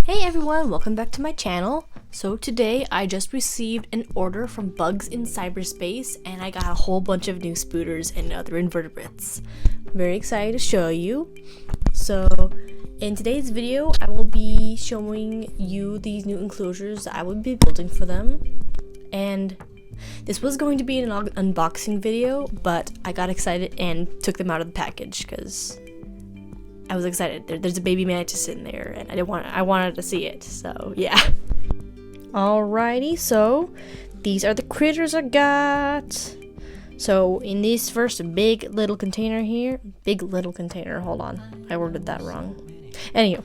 Hey everyone, welcome back to my channel. So today I just received an order from Bugs in Cyberspace and I got a whole bunch of new spooters and other invertebrates. Very excited to show you. So in today's video I will be showing you these new enclosures I will be building for them. And this was going to be an unboxing video, but I got excited and took them out of the package because I was excited. There's a baby mantis in there, and I wanted to see it. So yeah. Alrighty, so these are the critters I got. So in this first big little container here, hold on, I worded that wrong. Anyway,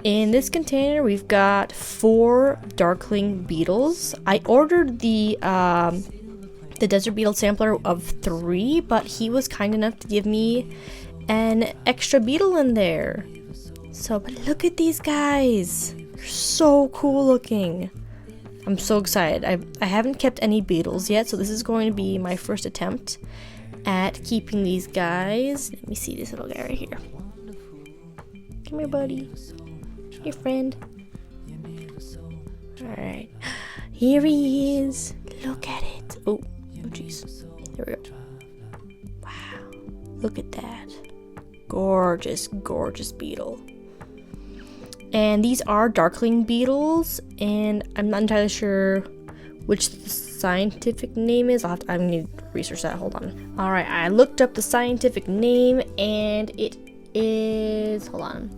in this container we've got 4 darkling beetles. I ordered the desert beetle sampler of 3, but he was kind enough to give me an extra beetle in there. So, but look at these guys. They're so cool looking. I'm so excited. I haven't kept any beetles yet, so this is going to be my first attempt at keeping these guys. Let me see this little guy right here. Come here, buddy. Your friend. Alright. Here he is. Look at it. Oh, jeez. There we go. Wow. Look at that. Gorgeous, gorgeous beetle. And these are darkling beetles, and I'm not entirely sure which the scientific name is. I'm gonna need to research that. Hold on. All right, I looked up the scientific name, and it is, hold on.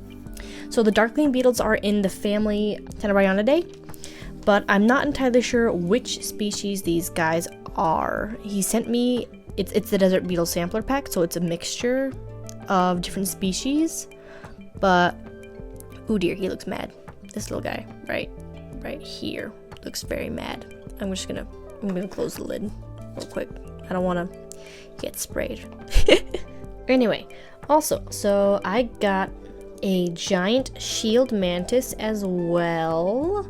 So the darkling beetles are in the family Tenebrionidae, but I'm not entirely sure which species these guys are. He sent me, it's the desert beetle sampler pack, so it's a mixture of different species, but oh dear, he looks mad. This little guy right here looks very mad. I'm gonna close the lid real quick. I don't want to get sprayed. Anyway, also, so I got a giant shield mantis as well.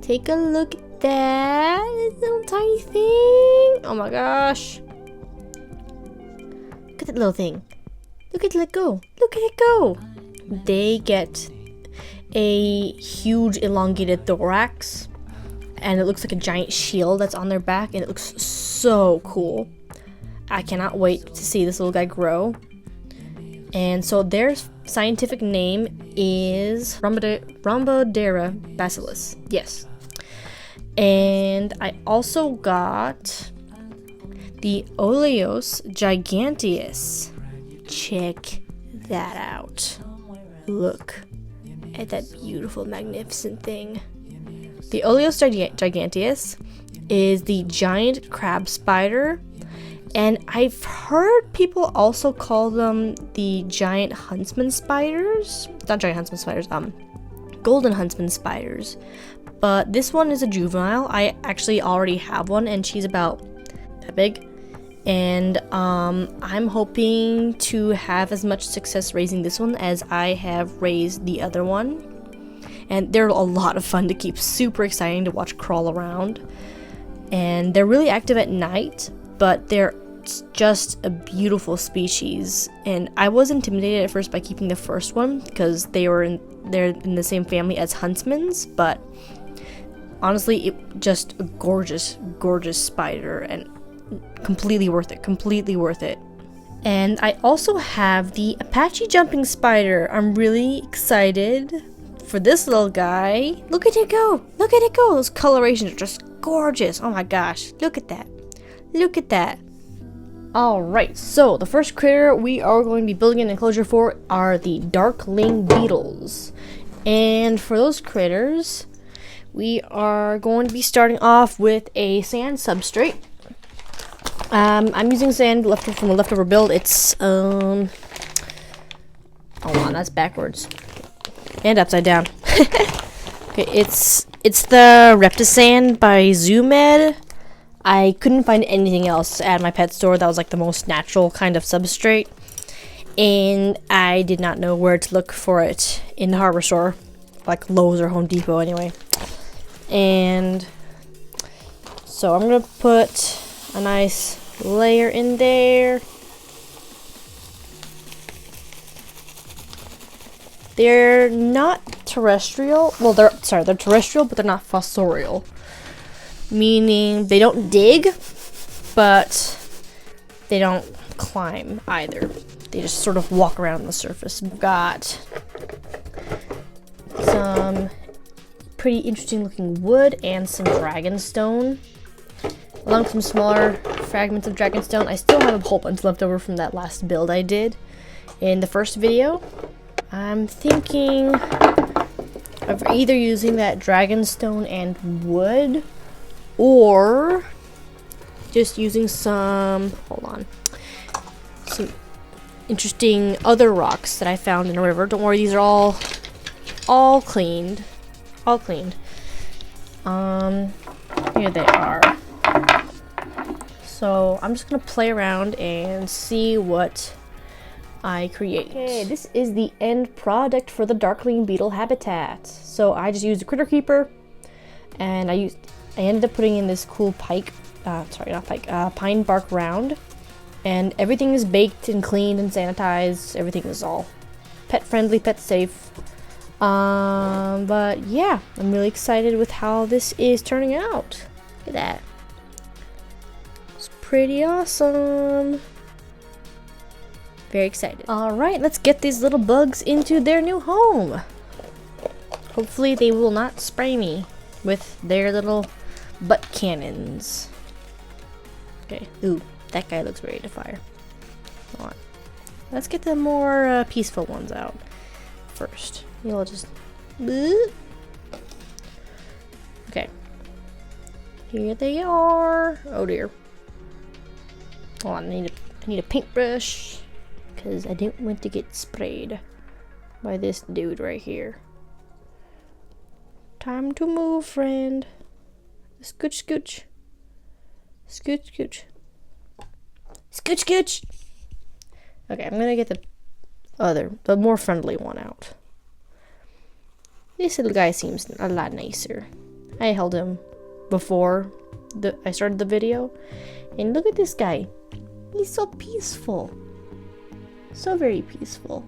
Take a look at that, this little tiny thing. Oh my gosh, look at that little thing. Look at it go. Look at it go. They get a huge elongated thorax, and it looks like a giant shield that's on their back, and it looks so cool. I cannot wait to see this little guy grow. And so their scientific name is Rhombodera bacillus. Yes. And I also got the Oleos giganteus. Check that out. Look at that beautiful, magnificent thing. The Oleos giganteus is the giant crab spider, and I've heard people also call them the giant huntsman spiders. Not giant huntsman spiders, golden huntsman spiders. But this one is a juvenile. I actually already have one, and she's about that big. And I'm hoping to have as much success raising this one as I have raised the other one. And they're a lot of fun to keep, super exciting to watch crawl around. And they're really active at night, but they're just a beautiful species. And I was intimidated at first by keeping the first one because they're in the same family as huntsmans, but honestly, it just a gorgeous, gorgeous spider, and completely worth it. And I also have the Apache jumping spider. I'm really excited for this little guy. Look at it go. Those colorations are just gorgeous. Oh my gosh, look at that. Alright, so the first critter we are going to be building an enclosure for are the darkling beetles. And for those critters, we are going to be starting off with a sand substrate. I'm using sand from a leftover build. It's hold on, that's backwards and upside down. Okay, it's the Reptisand by Zoomed. I couldn't find anything else at my pet store that was like the most natural kind of substrate, and I did not know where to look for it in the hardware store, like Lowe's or Home Depot anyway. And so I'm gonna put a nice layer in there. They're not terrestrial. Well, they're terrestrial, but they're not fossorial. Meaning they don't dig, but they don't climb either. They just sort of walk around the surface. We've got some pretty interesting looking wood and some dragonstone, along with some smaller fragments of dragonstone. I still have a whole bunch left over from that last build I did in the first video. I'm thinking of either using that dragonstone and wood, or just using some, some interesting other rocks that I found in a river. Don't worry, these are all cleaned. All cleaned. Here they are. So I'm just gonna play around and see what I create. Okay, this is the end product for the darkling beetle habitat. So I just used a critter keeper, and I ended up putting in this cool pine bark round, and everything is baked and cleaned and sanitized. Everything is all pet friendly, pet safe. But yeah, I'm really excited with how this is turning out. Look at that. It's pretty awesome. Very excited. Alright, let's get these little bugs into their new home. Hopefully they will not spray me with their little butt cannons. Okay, ooh, that guy looks ready to fire. Hold on. Let's get the more peaceful ones out first. You'll just... Okay. Here they are. Oh dear. Hold on, I need a paintbrush, because I don't want to get sprayed by this dude right here. Time to move, friend. Scooch, scooch. Scooch, scooch. Scooch, scooch! Okay, I'm gonna get the more friendly one out. This little guy seems a lot nicer. I held him before I started the video, and look at this guy. He's so peaceful. So very peaceful.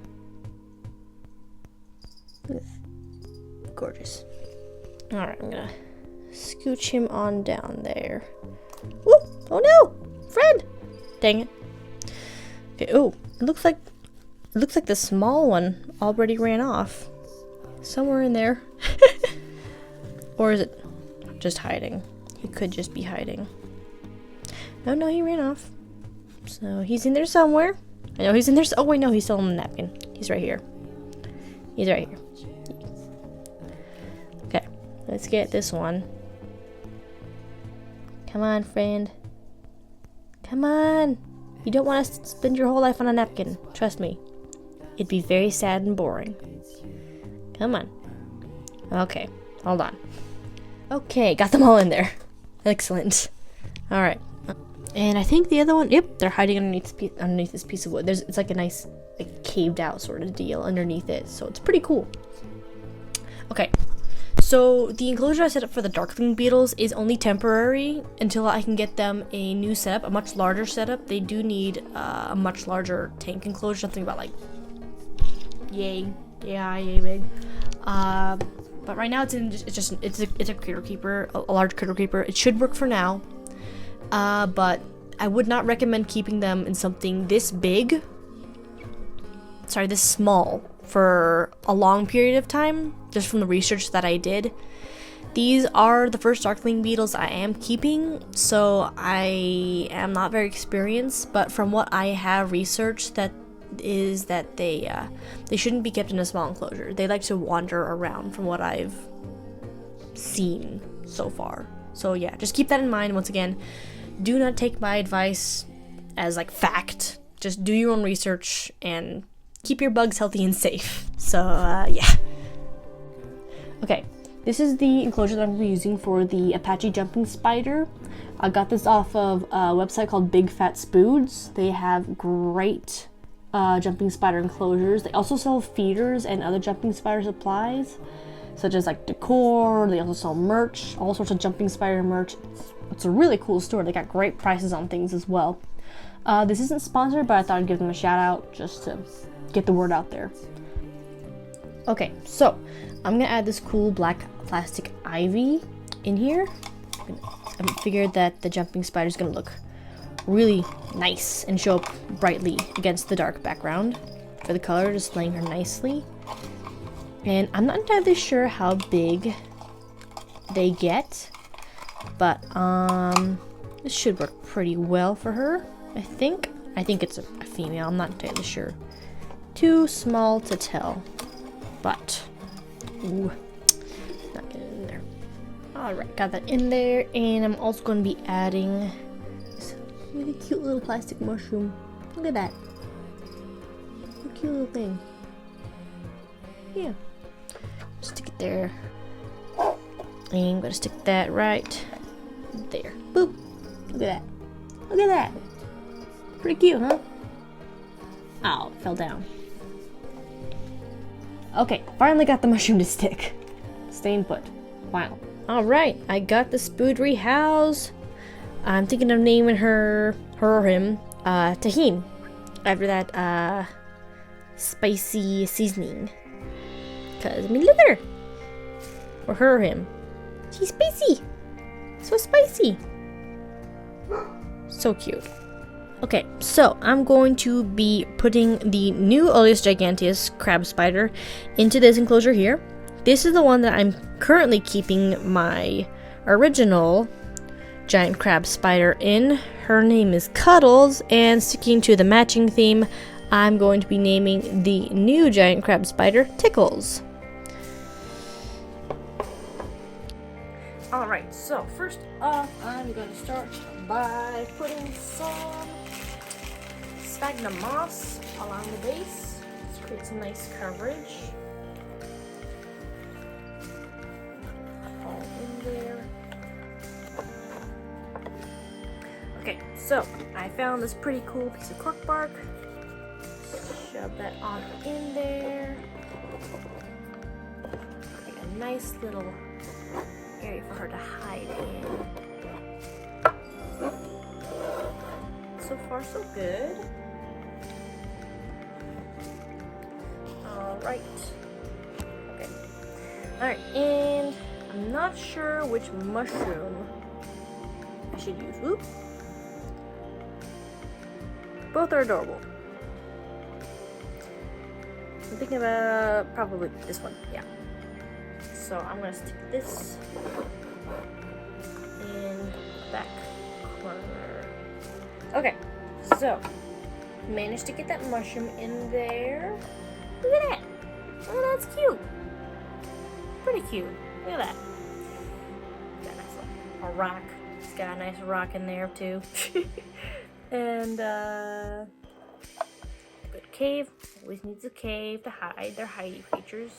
Look at that. Gorgeous. Alright, I'm gonna scooch him on down there. Whoop! Oh no! Friend! Dang it. Okay, oh, it looks like the small one already ran off. Somewhere in there. Or is it just hiding? He could just be hiding. No, he ran off. So he's in there somewhere. I know he's in there. Oh wait, no, he's still on the napkin. He's right here. He's right here. Okay, let's get this one. Come on, friend. Come on. You don't want to spend your whole life on a napkin. Trust me. It'd be very sad and boring. Come on. Okay, hold on. Okay, got them all in there. Excellent. Alright. And I think the other one, yep, they're hiding underneath this piece of wood. It's like a nice, like, caved out sort of deal underneath it, so it's pretty cool. Okay, so the enclosure I set up for the darkling beetles is only temporary until I can get them a new setup, a much larger setup. They do need a much larger tank enclosure, something about like, yay big. But right now it's a critter keeper, a large critter keeper. It should work for now. But I would not recommend keeping them in something this small for a long period of time, just from the research that I did. These are the first darkling beetles I am keeping, so I am not very experienced, but from what I have researched, that they shouldn't be kept in a small enclosure. They like to wander around, from what I've seen so far. So yeah, just keep that in mind. Once again, do not take my advice as like fact. Just do your own research and keep your bugs healthy and safe. So yeah. Okay, this is the enclosure that I'm using for the Apache jumping spider. I got this off of a website called Big Fat Spoods. They have great jumping spider enclosures. They also sell feeders and other jumping spider supplies, such as like decor. They also sell merch, all sorts of jumping spider merch. It's a really cool store. They got great prices on things as well. This isn't sponsored, but I thought I'd give them a shout out just to get the word out there. Okay, so I'm gonna add this cool black plastic ivy in here. I figured that the jumping spider is gonna look really nice and show up brightly against the dark background for the color, displaying her nicely. And I'm not entirely sure how big they get, but this should work pretty well for her, I think. I think it's a female, I'm not entirely sure. Too small to tell, but ooh, not getting in there. Alright, got that in there, and I'm also going to be adding this really cute little plastic mushroom. Look at that. What a cute little thing. Yeah. Stick it there. And I'm going to stick that right there. Boop. Look at that. Look at that. Pretty cute, huh? Oh, it fell down. Okay, finally got the mushroom to stick. Staying put. Wow. Alright, I got the spoodery house. I'm thinking of naming her or him Tahine. After that spicy seasoning. Cause I mean, look at her. Or her or him. She's spicy. So spicy. So cute. Okay, so I'm going to be putting the new Oleus giganteus crab spider into this enclosure here. This is the one that I'm currently keeping my original giant crab spider in. Her name is Cuddles, and sticking to the matching theme, I'm going to be naming the new giant crab spider Tickles. Alright, so first off, I'm going to start by putting some sphagnum moss along the base. This creates some nice coverage. All in there. Okay, so I found this pretty cool piece of cork bark. Shove that on in there. Make a nice little area for her to hide in. So far, so good. Alright. Okay. Alright, and I'm not sure which mushroom I should use. Oop. Both are adorable. I'm thinking about probably this one, yeah. So I'm gonna stick this in the back corner. Okay, so managed to get that mushroom in there. Look at that. Oh, that's cute. Pretty cute. Look at that. Got a nice little rock. It's got a nice rock in there too. And good cave. Always needs a cave to hide their hidey features.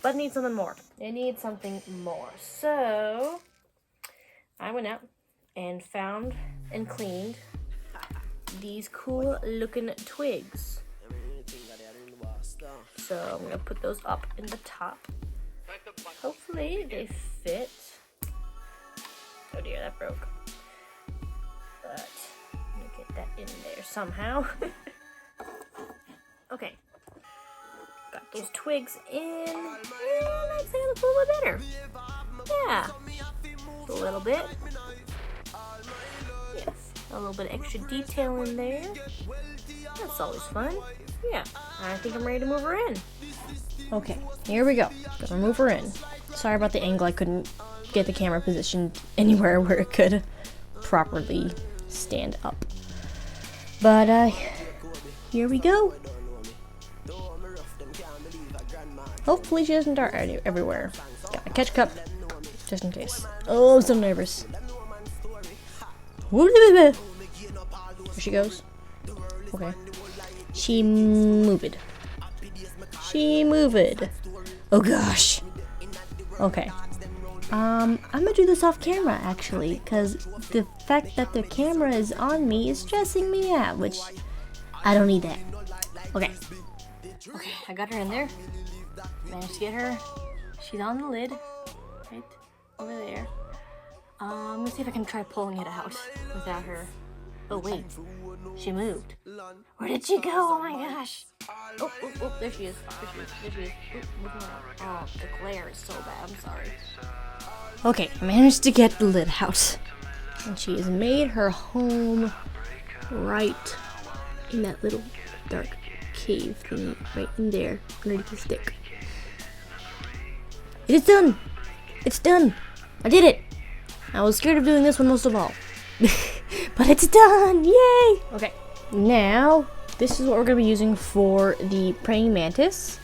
But it needs something more. It needs something more. So I went out and found and cleaned these cool looking twigs. So I'm gonna put those up in the top. Hopefully they fit. Oh dear, that broke. But I'm gonna get that in there somehow. Okay. Got those twigs in. Yeah, that's gonna look a little bit better. Yeah. Just a little bit. Yes. A little bit of extra detail in there. That's always fun. Yeah. I think I'm ready to move her in. Okay, here we go. Gonna move her in. Sorry about the angle. I couldn't get the camera positioned anywhere where it could properly stand up. But here we go. Hopefully she doesn't dart everywhere. Got a catch cup, just in case. Oh, I'm so nervous. There she goes. Okay. She moved. She moved. Oh gosh. Okay. I'm gonna do this off camera actually, because the fact that the camera is on me is stressing me out, which I don't need that. Okay. Okay, I got her in there. Managed to get her. She's on the lid. Right over there. I'm gonna see if I can try pulling it out without her Oh wait, she moved. Where did she go? Oh my gosh. Oh, there she is. There she is. Oh, the glare is so bad. I'm sorry. Okay, I managed to get the lid out. And she has made her home right in that little dark cave thingy. Right in there, underneath the stick. It is done! It's done! I did it! I was scared of doing this one most of all. But it's done! Yay! Okay, now this is what we're going to be using for the praying mantis.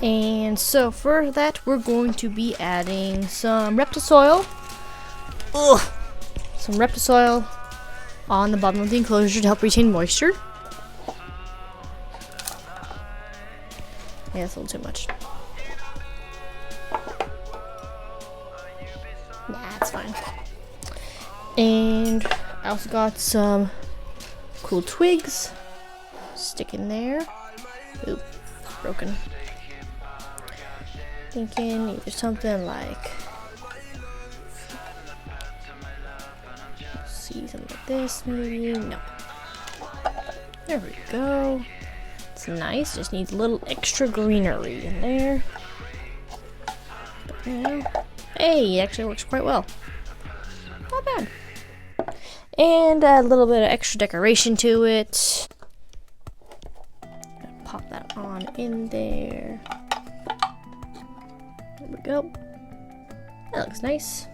And so for that, we're going to be adding some reptisoil. Ugh! Some reptisoil on the bottom of the enclosure to help retain moisture. Yeah, that's a little too much. Nah, it's fine. And I also got some cool twigs. Stick in there. Oop, broken. Thinking either something like, see, something like this, maybe. No. There we go. It's nice. Just needs a little extra greenery in there. But now, hey, it actually works quite well. Not bad. And a little bit of extra decoration to it. Pop that on in there. There we go. That looks nice.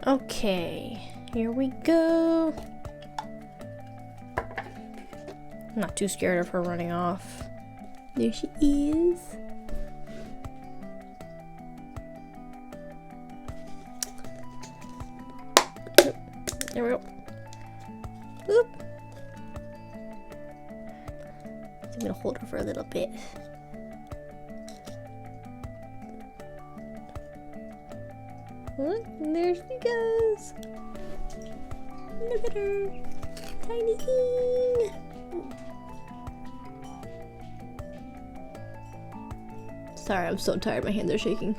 Okay, here we go. I'm not too scared of her running off. There she is. There we go. Oop. I'm gonna hold her for a little bit. Look, there she goes. Look at her. Tiny thing. Sorry, I'm so tired. My hands are shaking.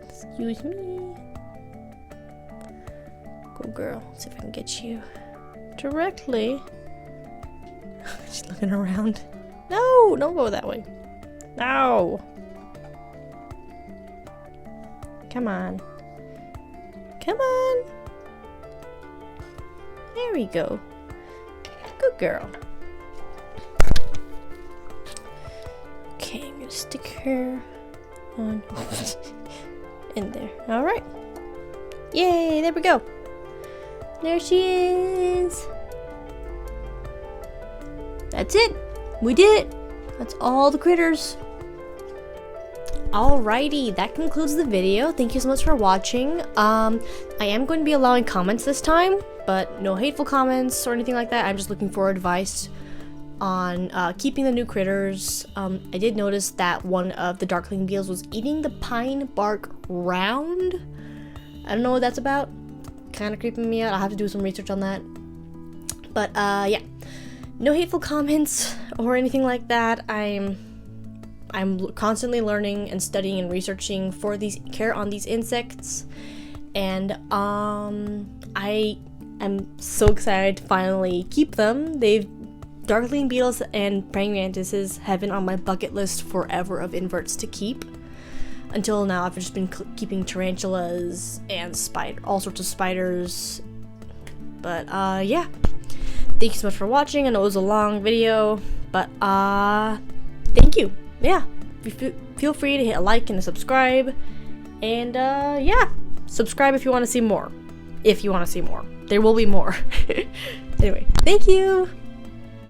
Excuse me. Go girl. Let's see if I can get you directly. She's looking around. No, don't go that way. No. Come on. Come on. There we go. Good girl. Okay, I'm gonna stick her on in there. All right. Yay, there we go. There she is. That's it. We did it. That's all the critters. Alrighty, that concludes the video. Thank you so much for watching. I am going to be allowing comments this time, but no hateful comments or anything like that. I'm just looking for advice on keeping the new critters. I did notice that one of the darkling beetles was eating the pine bark round. I don't know what that's about. Kind of creeping me out. I'll have to do some research on that. But yeah, no hateful comments or anything like that. I'm constantly learning and studying and researching for these care on these insects, and I am so excited to finally keep them. Darkling beetles and praying mantises have been on my bucket list forever of inverts to keep. Until now, I've just been keeping tarantulas and all sorts of spiders. But yeah, thank you so much for watching. I know it was a long video, but thank you. Yeah, feel free to hit a like and a subscribe, and yeah, subscribe if you want to see more. If you want to see more, there will be more. Anyway, thank you.